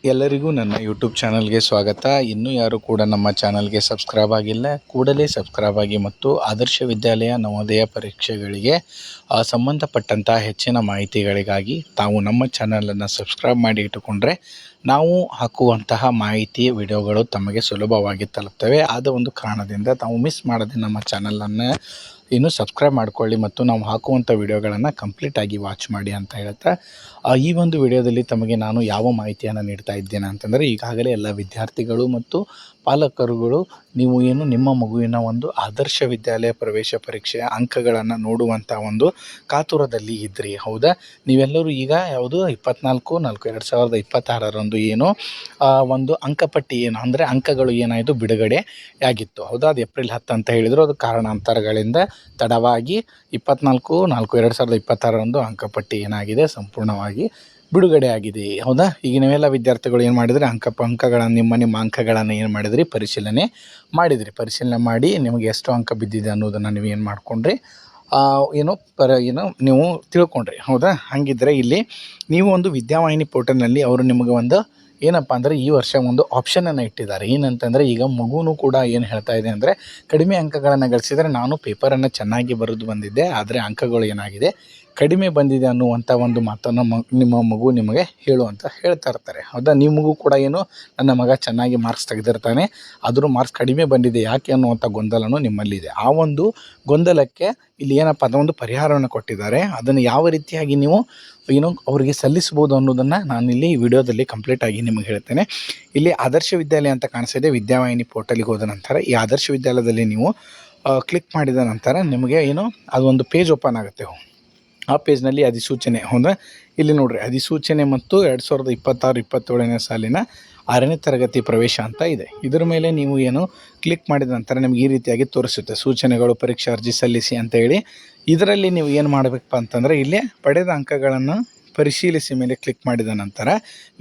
ಎಲ್ಲರಿಗೂ ನನ್ನ ಯೂಟ್ಯೂಬ್ ಚಾನಲ್ಗೆ ಸ್ವಾಗತ. ಇನ್ನೂ ಯಾರು ಕೂಡ ನಮ್ಮ ಚಾನಲ್ಗೆ ಸಬ್ಸ್ಕ್ರೈಬ್ ಆಗಿಲ್ಲ, ಕೂಡಲೇ ಸಬ್ಸ್ಕ್ರೈಬ್ ಆಗಿ ಮತ್ತು ಆದರ್ಶ ವಿದ್ಯಾಲಯ ನವೋದಯ ಪರೀಕ್ಷೆಗಳಿಗೆ ಸಂಬಂಧಪಟ್ಟಂಥ ಹೆಚ್ಚಿನ ಮಾಹಿತಿಗಳಿಗಾಗಿ ತಾವು ನಮ್ಮ ಚಾನಲನ್ನು ಸಬ್ಸ್ಕ್ರೈಬ್ ಮಾಡಿ ಇಟ್ಟುಕೊಂಡ್ರೆ ನಾವು ಹಾಕುವಂತಹ ಮಾಹಿತಿ ವಿಡಿಯೋಗಳು ತಮಗೆ ಸುಲಭವಾಗಿ ತಲುಪ್ತವೆ. ಆದ ಒಂದು ಕಾರಣದಿಂದ ತಾವು ಮಿಸ್ ಮಾಡದೆ ನಮ್ಮ ಚಾನಲನ್ನು ಇನ್ನೂ ಸಬ್ಸ್ಕ್ರೈಬ್ ಮಾಡ್ಕೊಳ್ಳಿ ಮತ್ತು ನಾವು ಹಾಕುವಂಥ ವಿಡಿಯೋಗಳನ್ನು ಕಂಪ್ಲೀಟಾಗಿ ವಾಚ್ ಮಾಡಿ ಅಂತ ಹೇಳ್ತಾ, ಈ ಒಂದು ವಿಡಿಯೋದಲ್ಲಿ ತಮಗೆ ನಾನು ಯಾವ ಮಾಹಿತಿಯನ್ನು ನೀಡ್ತಾ ಇದ್ದೇನೆ ಅಂತಂದರೆ, ಈಗಾಗಲೇ ಎಲ್ಲ ವಿದ್ಯಾರ್ಥಿಗಳು ಮತ್ತು ಪಾಲಕರುಗಳು ನೀವು ಏನು ನಿಮ್ಮ ಮಗುವಿನ ಒಂದು ಆದರ್ಶ ವಿದ್ಯಾಲಯ ಪ್ರವೇಶ ಪರೀಕ್ಷೆಯ ಅಂಕಗಳನ್ನು ನೋಡುವಂಥ ಒಂದು ಕಾತುರದಲ್ಲಿ ಇದ್ರಿ, ಹೌದಾ? ನೀವೆಲ್ಲರೂ ಈಗ ಯಾವುದು 24/4/2026 ಏನು ಒಂದು ಅಂಕಪಟ್ಟಿ ಏನು ಅಂದರೆ ಅಂಕಗಳು ಏನಾಯಿತು ಬಿಡುಗಡೆ ಆಗಿತ್ತು, ಹೌದಾ? ಅದು ಏಪ್ರಿಲ್ 10 ಅಂತ ಹೇಳಿದರು. ಅದು ಕಾರಣಾಂತರಗಳಿಂದ ತಡವಾಗಿ 24/4/2026 ಅಂಕಪಟ್ಟಿ ಏನಾಗಿದೆ ಸಂಪೂರ್ಣವಾಗಿ ಬಿಡುಗಡೆ ಆಗಿದೆ, ಹೌದಾ? ಈಗ ನೀವೆಲ್ಲ ವಿದ್ಯಾರ್ಥಿಗಳು ಏನು ಮಾಡಿದ್ರಿ, ಅಂಕಗಳನ್ನು ನಿಮ್ಮ ಅಂಕಗಳನ್ನು ಏನು ಮಾಡಿದ್ರಿ, ಪರಿಶೀಲನೆ ಮಾಡಿ ನಿಮಗೆ ಎಷ್ಟು ಅಂಕ ಬಿದ್ದಿದೆ ಅನ್ನೋದನ್ನು ನೀವು ಏನು ಮಾಡಿಕೊಂಡ್ರಿ, ನೀವು ತಿಳ್ಕೊಂಡ್ರಿ, ಹೌದಾ? ಹಾಗಿದ್ದರೆ ಇಲ್ಲಿ ನೀವು ಒಂದು ವಿದ್ಯಾವಾಹಿನಿ ಪೋರ್ಟಲ್ನಲ್ಲಿ ಅವರು ನಿಮಗೆ ಒಂದು ಏನಪ್ಪ ಅಂದರೆ ಈ ವರ್ಷ ಒಂದು ಆಪ್ಷನನ್ನು ಇಟ್ಟಿದ್ದಾರೆ. ಏನಂತಂದರೆ, ಈಗ ಮಗುನೂ ಕೂಡ ಏನು ಹೇಳ್ತಾ ಇದೆ ಅಂದರೆ, ಕಡಿಮೆ ಅಂಕಗಳನ್ನು ಗಳಿಸಿದರೆ ನಾನು ಪೇಪರನ್ನು ಚೆನ್ನಾಗಿ ಬರೆದು ಬಂದಿದ್ದೆ, ಆದರೆ ಅಂಕಗಳು ಏನಾಗಿದೆ ಕಡಿಮೆ ಬಂದಿದೆ ಅನ್ನುವಂಥ ಒಂದು ಮಾತನ್ನು ನಿಮ್ಮ ಮಗು ನಿಮಗೆ ಹೇಳ್ತಾ ಇರ್ತಾರೆ, ಹೌದಾ? ನಿಮಗೂ ಕೂಡ ಏನು ನನ್ನ ಮಗ ಚೆನ್ನಾಗಿ ಮಾರ್ಕ್ಸ್ ತೆಗೆದಿರ್ತಾನೆ, ಆದರೂ ಮಾರ್ಕ್ಸ್ ಕಡಿಮೆ ಬಂದಿದೆ ಯಾಕೆ ಅನ್ನುವಂಥ ಗೊಂದಲನೂ ನಿಮ್ಮಲ್ಲಿದೆ. ಆ ಒಂದು ಗೊಂದಲಕ್ಕೆ ಇಲ್ಲಿ ಏನಪ್ಪ ಅದರ ಒಂದು ಪರಿಹಾರವನ್ನು ಕೊಟ್ಟಿದ್ದಾರೆ. ಅದನ್ನು ಯಾವ ರೀತಿಯಾಗಿ ನೀವು ಅವರಿಗೆ ಸಲ್ಲಿಸ್ಬೋದು ಅನ್ನೋದನ್ನು ನಾನಿಲ್ಲಿ ಈ ವಿಡಿಯೋದಲ್ಲಿ ಕಂಪ್ಲೀಟಾಗಿ ನಿಮಗೆ ಹೇಳ್ತೇನೆ. ಇಲ್ಲಿ ಆದರ್ಶ ವಿದ್ಯಾಲಯ ಅಂತ ಕಾಣಿಸ್ತಿದೆ. ವಿದ್ಯಾವಾಹಿನಿ ಪೋರ್ಟಲಿಗೆ ಹೋದ ನಂತರ ಈ ಆದರ್ಶ ವಿದ್ಯಾಲಯದಲ್ಲಿ ನೀವು ಕ್ಲಿಕ್ ಮಾಡಿದ ನಂತರ ನಿಮಗೆ ಅದೊಂದು ಪೇಜ್ ಓಪನ್ ಆಗುತ್ತೆ. ಆ ಪೇಜ್ನಲ್ಲಿ ಅಧಿಸೂಚನೆ, ಹೌದಾ? ಇಲ್ಲಿ ನೋಡಿರಿ, ಅಧಿಸೂಚನೆ ಮತ್ತು 2026-27ನೇ ಸಾಲಿನ 6ನೇ ತರಗತಿ ಪ್ರವೇಶ ಅಂತ ಇದೆ. ಇದರ ಮೇಲೆ ನೀವು ಕ್ಲಿಕ್ ಮಾಡಿದ ನಂತರ ನಿಮ್ಗೆ ಈ ರೀತಿಯಾಗಿ ತೋರಿಸುತ್ತೆ, ಸೂಚನೆಗಳು, ಪರೀಕ್ಷಾ ಅರ್ಜಿ ಸಲ್ಲಿಸಿ ಅಂತ ಹೇಳಿ. ಇದರಲ್ಲಿ ನೀವು ಏನು ಮಾಡಬೇಕಪ್ಪ ಅಂತಂದರೆ, ಇಲ್ಲಿ ಪಡೆದ ಅಂಕಗಳನ್ನು ಪರಿಶೀಲಿಸಿ ಮೇಲೆ ಕ್ಲಿಕ್ ಮಾಡಿದ ನಂತರ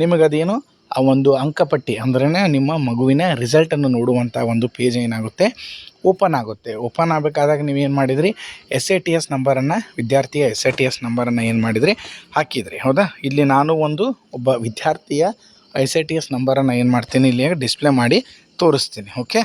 ನಿಮಗದೇನು ಆ ಒಂದು ಅಂಕಪಟ್ಟಿ ಅಂದ್ರೆ ನಿಮ್ಮ ಮಗುವಿನ ರಿಸಲ್ಟನ್ನು ನೋಡುವಂಥ ಒಂದು ಪೇಜ್ ಏನಾಗುತ್ತೆ ಓಪನ್ ಆಗುತ್ತೆ. ಓಪನ್ ಆಗಬೇಕಾದಾಗ ನೀವೇನು ಮಾಡಿದ್ರಿ, SATS ನಂಬರನ್ನು, ವಿದ್ಯಾರ್ಥಿಯ SATS ನಂಬರನ್ನು ಏನು ಮಾಡಿದ್ರಿ, ಹಾಕಿದ್ರಿ, ಹೌದಾ? ಇಲ್ಲಿ ನಾನು ಒಬ್ಬ ವಿದ್ಯಾರ್ಥಿಯ SATS ನಂಬರನ್ನು ಏನು ಮಾಡ್ತೀನಿ, ಇಲ್ಲಿ ಡಿಸ್ಪ್ಲೇ ಮಾಡಿ ತೋರಿಸ್ತೀನಿ, ಓಕೆ?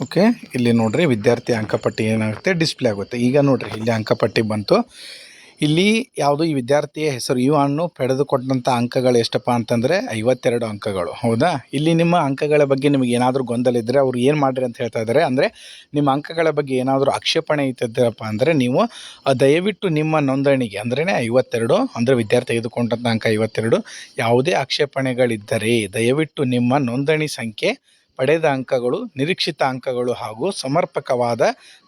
ಓಕೆ, ಇಲ್ಲಿ ನೋಡಿರಿ ವಿದ್ಯಾರ್ಥಿ ಅಂಕಪಟ್ಟಿ ಏನಾಗುತ್ತೆ ಡಿಸ್ಪ್ಲೇ ಆಗುತ್ತೆ. ಈಗ ನೋಡಿರಿ, ಇಲ್ಲಿ ಅಂಕಪಟ್ಟಿ ಬಂತು. ಇಲ್ಲಿ ಯಾವುದು ಈ ವಿದ್ಯಾರ್ಥಿಯ ಹೆಸರು, ಇವನು ಪಡೆದುಕೊಟ್ಟಂಥ ಅಂಕಗಳು ಎಷ್ಟಪ್ಪ ಅಂತಂದರೆ 52 ಅಂಕಗಳು, ಹೌದಾ? ಇಲ್ಲಿ ನಿಮ್ಮ ಅಂಕಗಳ ಬಗ್ಗೆ ನಿಮಗೆ ಏನಾದರೂ ಗೊಂದಲ ಇದ್ದರೆ ಅವ್ರು ಏನು ಮಾಡಿರಿ ಅಂತ ಹೇಳ್ತಾ ಇದ್ದಾರೆ ಅಂದರೆ, ನಿಮ್ಮ ಅಂಕಗಳ ಬಗ್ಗೆ ಏನಾದರೂ ಆಕ್ಷೇಪಣೆ ಇದ್ದಪ್ಪ ಅಂದರೆ ನೀವು ದಯವಿಟ್ಟು ನಿಮ್ಮ ನೋಂದಣಿಗೆ ಅಂದ್ರೆ 52 ಅಂದರೆ ವಿದ್ಯಾರ್ಥಿ ತೆಗೆದುಕೊಂಡಂಥ ಅಂಕ 52, ಯಾವುದೇ ಆಕ್ಷೇಪಣೆಗಳಿದ್ದರೆ ದಯವಿಟ್ಟು ನಿಮ್ಮ ನೋಂದಣಿ ಸಂಖ್ಯೆ, ಪಡೆದ ಅಂಕಗಳು, ನಿರೀಕ್ಷಿತ ಅಂಕಗಳು ಹಾಗೂ ಸಮರ್ಪಕವಾದ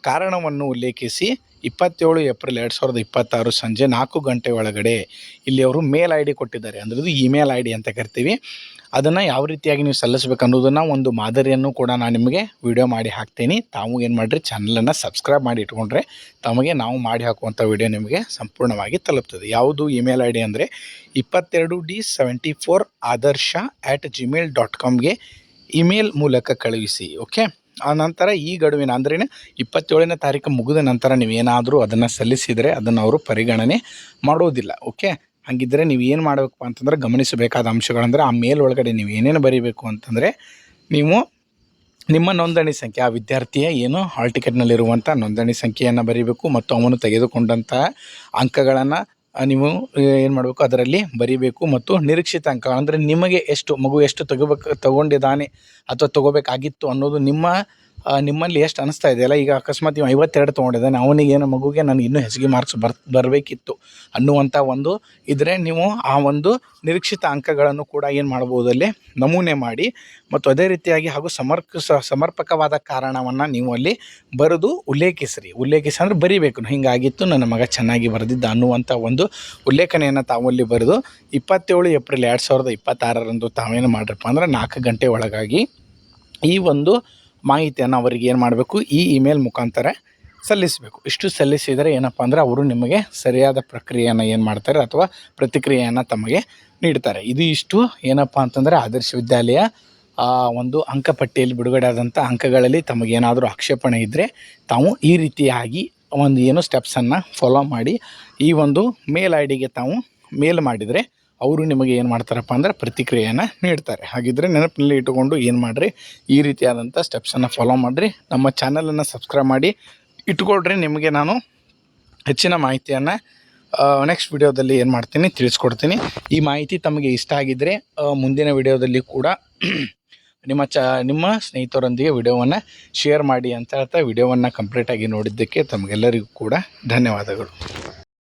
ಕಾರಣವನ್ನು ಉಲ್ಲೇಖಿಸಿ 27 ಏಪ್ರಿಲ್ 2026 ಸಂಜೆ 4 ಗಂಟೆ ಒಳಗಡೆ ಇಲ್ಲಿ ಅವರು ಮೇಲ್ ID ಕೊಟ್ಟಿದ್ದಾರೆ. ಅಂದರೆ ಇದು ಇಮೇಲ್ ID ಅಂತ ಕರಿತೀವಿ. ಅದನ್ನು ಯಾವ ರೀತಿಯಾಗಿ ನೀವು ಸಲ್ಲಿಸಬೇಕು ಅನ್ನೋದನ್ನು ಒಂದು ಮಾದರಿಯನ್ನು ಕೂಡ ನಾನು ನಿಮಗೆ ವಿಡಿಯೋ ಮಾಡಿ ಹಾಕ್ತೀನಿ. ತಾವು ಏನು ಮಾಡಿರಿ, ಚಾನಲನ್ನು ಸಬ್ಸ್ಕ್ರೈಬ್ ಮಾಡಿ ಇಟ್ಕೊಂಡ್ರೆ ತಮಗೆ ನಾವು ಮಾಡಿ ಹಾಕುವಂಥ ವಿಡಿಯೋ ನಿಮಗೆ ಸಂಪೂರ್ಣವಾಗಿ ತಲುಪ್ತದೆ. ಯಾವುದು ಇಮೇಲ್ ID ಅಂದರೆ 22D74adarsh@gmail.comಗೆ ಇಮೇಲ್ ಮೂಲಕ ಕಳುಹಿಸಿ, ಓಕೆ? ಆ ನಂತರ ಈ ಗಡುವಿನ ಅಂದ್ರೆ 27ನೇ ತಾರೀಕು ಮುಗಿದ ನಂತರ ನೀವೇನಾದರೂ ಅದನ್ನು ಸಲ್ಲಿಸಿದರೆ ಅದನ್ನು ಅವರು ಪರಿಗಣನೆ ಮಾಡೋದಿಲ್ಲ, ಓಕೆ? ಹಾಗಿದ್ದರೆ ನೀವು ಏನು ಮಾಡಬೇಕಪ್ಪ ಅಂತಂದರೆ, ಗಮನಿಸಬೇಕಾದ ಅಂಶಗಳಂದರೆ ಆ ಮೇಲ್ ಒಳಗಡೆ ನೀವು ಏನೇನು ಬರೀಬೇಕು ಅಂತಂದರೆ, ನೀವು ನಿಮ್ಮ ನೋಂದಣಿ ಸಂಖ್ಯೆ, ಆ ವಿದ್ಯಾರ್ಥಿಯ ಹಾಲ್ ಟಿಕೆಟ್ನಲ್ಲಿರುವಂಥ ನೋಂದಣಿ ಸಂಖ್ಯೆಯನ್ನು ಬರೀಬೇಕು ಮತ್ತು ಅವನು ತೆಗೆದುಕೊಂಡಂತಹ ಅಂಕಗಳನ್ನು ನೀವು ಏನು ಮಾಡಬೇಕು ಅದರಲ್ಲಿ ಬರೀಬೇಕು ಮತ್ತು ನಿರೀಕ್ಷಿತ ಅಂಕ ಅಂದರೆ ನಿಮಗೆ ಮಗು ಎಷ್ಟು ತಗೊಂಡಿದ್ದಾನೆ ಅಥವಾ ತಗೋಬೇಕಾಗಿತ್ತು ಅನ್ನೋದು ನಿಮ್ಮಲ್ಲಿ ಎಷ್ಟು ಅನಿಸ್ತಾ ಇದೆಯಲ್ಲ. ಈಗ ಅಕಸ್ಮಾತ್ 52 ತೊಗೊಂಡಿದ್ದಾನೆ, ಅವನಿಗೆ ಮಗುಗೆ ನನಗೆ ಇನ್ನೂ ಹೆಚ್ಚಿಗೆ ಮಾರ್ಕ್ಸ್ ಬರಬೇಕಿತ್ತು ಅನ್ನುವಂಥ ಒಂದು ಇದ್ದರೆ ನೀವು ಆ ಒಂದು ನಿರೀಕ್ಷಿತ ಅಂಕಗಳನ್ನು ಕೂಡ ಏನು ಮಾಡ್ಬೋದು, ಅಲ್ಲಿ ನಮೂನೆ ಮಾಡಿ ಮತ್ತು ಅದೇ ರೀತಿಯಾಗಿ ಹಾಗೂ ಸಮರ್ಪಕವಾದ ಕಾರಣವನ್ನು ನೀವು ಅಲ್ಲಿ ಬರೆದು ಉಲ್ಲೇಖಿಸಿ ಅಂದರೆ ಬರೀಬೇಕು, ಹೀಗಾಗಿತ್ತು, ನನ್ನ ಮಗ ಚೆನ್ನಾಗಿ ಬರೆದಿದ್ದ ಅನ್ನುವಂಥ ಒಂದು ಉಲ್ಲೇಖನೆಯನ್ನು ತಾವಲ್ಲಿ ಬರೆದು 27 ಏಪ್ರಿಲ್ 2026 ತಾವೇನು ಮಾಡ್ರಪ್ಪ ಅಂದರೆ 4 ಗಂಟೆ ಒಳಗಾಗಿ ಈ ಒಂದು ಮಾಹಿತಿಯನ್ನು ಅವರಿಗೆ ಏನು ಮಾಡಬೇಕು, ಈ ಇಮೇಲ್ ಮುಖಾಂತರ ಸಲ್ಲಿಸಬೇಕು. ಇಷ್ಟು ಸಲ್ಲಿಸಿದರೆ ಏನಪ್ಪ ಅಂದರೆ ಅವರು ನಿಮಗೆ ಸರಿಯಾದ ಪ್ರಕ್ರಿಯೆಯನ್ನು ಏನು ಮಾಡ್ತಾರೆ ಅಥವಾ ಪ್ರತಿಕ್ರಿಯೆಯನ್ನು ತಮಗೆ ನೀಡ್ತಾರೆ. ಇದು ಇಷ್ಟು ಏನಪ್ಪ ಅಂತಂದರೆ ಆದರ್ಶ ವಿದ್ಯಾಲಯ ಒಂದು ಅಂಕಪಟ್ಟಿಯಲ್ಲಿ ಬಿಡುಗಡೆ ಆದಂಥ ಅಂಕಗಳಲ್ಲಿ ತಮಗೇನಾದರೂ ಆಕ್ಷೇಪಣೆ ಇದ್ದರೆ ತಾವು ಈ ರೀತಿಯಾಗಿ ಒಂದು ಏನು ಸ್ಟೆಪ್ಸನ್ನು ಫಾಲೋ ಮಾಡಿ ಈ ಒಂದು ಮೇಲ್ ಐ ಡಿಗೆ ತಾವು ಮೇಲ್ ಮಾಡಿದರೆ ಅವರು ನಿಮಗೆ ಏನು ಮಾಡ್ತಾರಪ್ಪ ಅಂದ್ರೆ ಪ್ರತಿಕ್ರಿಯೆಯನ್ನು ನೀಡ್ತಾರೆ. ಹಾಗಿದ್ದರೆ ನೆನಪಿನಲ್ಲಿ ಇಟ್ಟುಕೊಂಡು ಏನು ಮಾಡಿರಿ, ಈ ರೀತಿಯಾದಂಥ ಸ್ಟೆಪ್ಸನ್ನು ಫಾಲೋ ಮಾಡಿರಿ. ನಮ್ಮ ಚಾನಲನ್ನು ಸಬ್ಸ್ಕ್ರೈಬ್ ಮಾಡಿ ಇಟ್ಕೊಳ್ರಿ. ನಿಮಗೆ ನಾನು ಹೆಚ್ಚಿನ ಮಾಹಿತಿಯನ್ನು ನೆಕ್ಸ್ಟ್ ವಿಡಿಯೋದಲ್ಲಿ ಏನು ಮಾಡ್ತೀನಿ ತಿಳಿಸ್ಕೊಡ್ತೀನಿ. ಈ ಮಾಹಿತಿ ತಮಗೆ ಇಷ್ಟ ಆಗಿದ್ದರೆ ಮುಂದಿನ ವಿಡಿಯೋದಲ್ಲಿ ಕೂಡ ನಿಮ್ಮ ಸ್ನೇಹಿತರೊಂದಿಗೆ ವಿಡಿಯೋವನ್ನು ಶೇರ್ ಮಾಡಿ ಅಂತ ಹೇಳ್ತಾ ವಿಡಿಯೋವನ್ನು ಕಂಪ್ಲೀಟಾಗಿ ನೋಡಿದ್ದಕ್ಕೆ ತಮಗೆಲ್ಲರಿಗೂ ಕೂಡ ಧನ್ಯವಾದಗಳು.